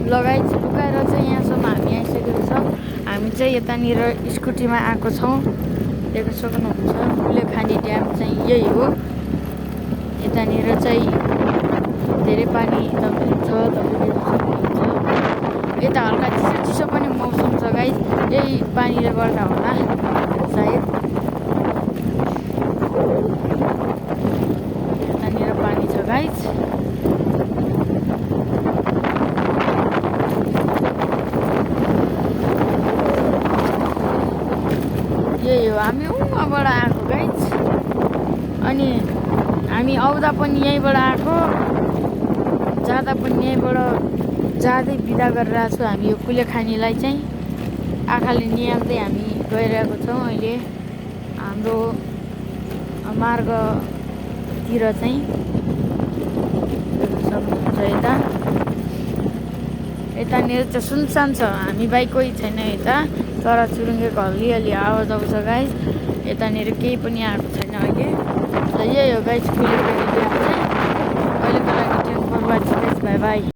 लगाइच लुकाएर चाहिँ यहाँसम्म हामी आइसकेको छ। हामी चाहिँ यतानिर स्कुटीमा आएको छौँ, देख्न सक्नुहुन्छ। कुलेखानी ड्याम चाहिँ यही हो। यतानिर चाहिँ धेरै पानी छ, तपाईँले देख्न सक्नुहुन्छ। यता हल्का चिसो चिसो पनि मौसम छ गाइस, यही पानीले गर्दा होला सायद। यतानिर पानी छ गाइस। यही हो, हामी उहाँबाट आएको गाइस। अनि हामी आउँदा पनि यहीँबाट आएको, जाँदा पनि यहीँबाट जाँदै बिदा गरेर आएको छौँ। हामी यो कुलेखानीलाई चाहिँ आँखाले निहाल्दै हामी गइरहेको छौँ अहिले हाम्रो मार्गतिर चाहिँ। सक्नुहुन्छ यतानिर चाहिँ सुनसान छ, हामी बाइक कोही छैन यता, तर चुरुङ्गेको हल्लिहल्ली आवाज आउँछ गाइस। यतानिर केही पनि आएको छैन अहिले। र यही हो गाइस कुलेखानी ड्याम चाहिँ। अहिलेको लागि ten for watching guys, bye by.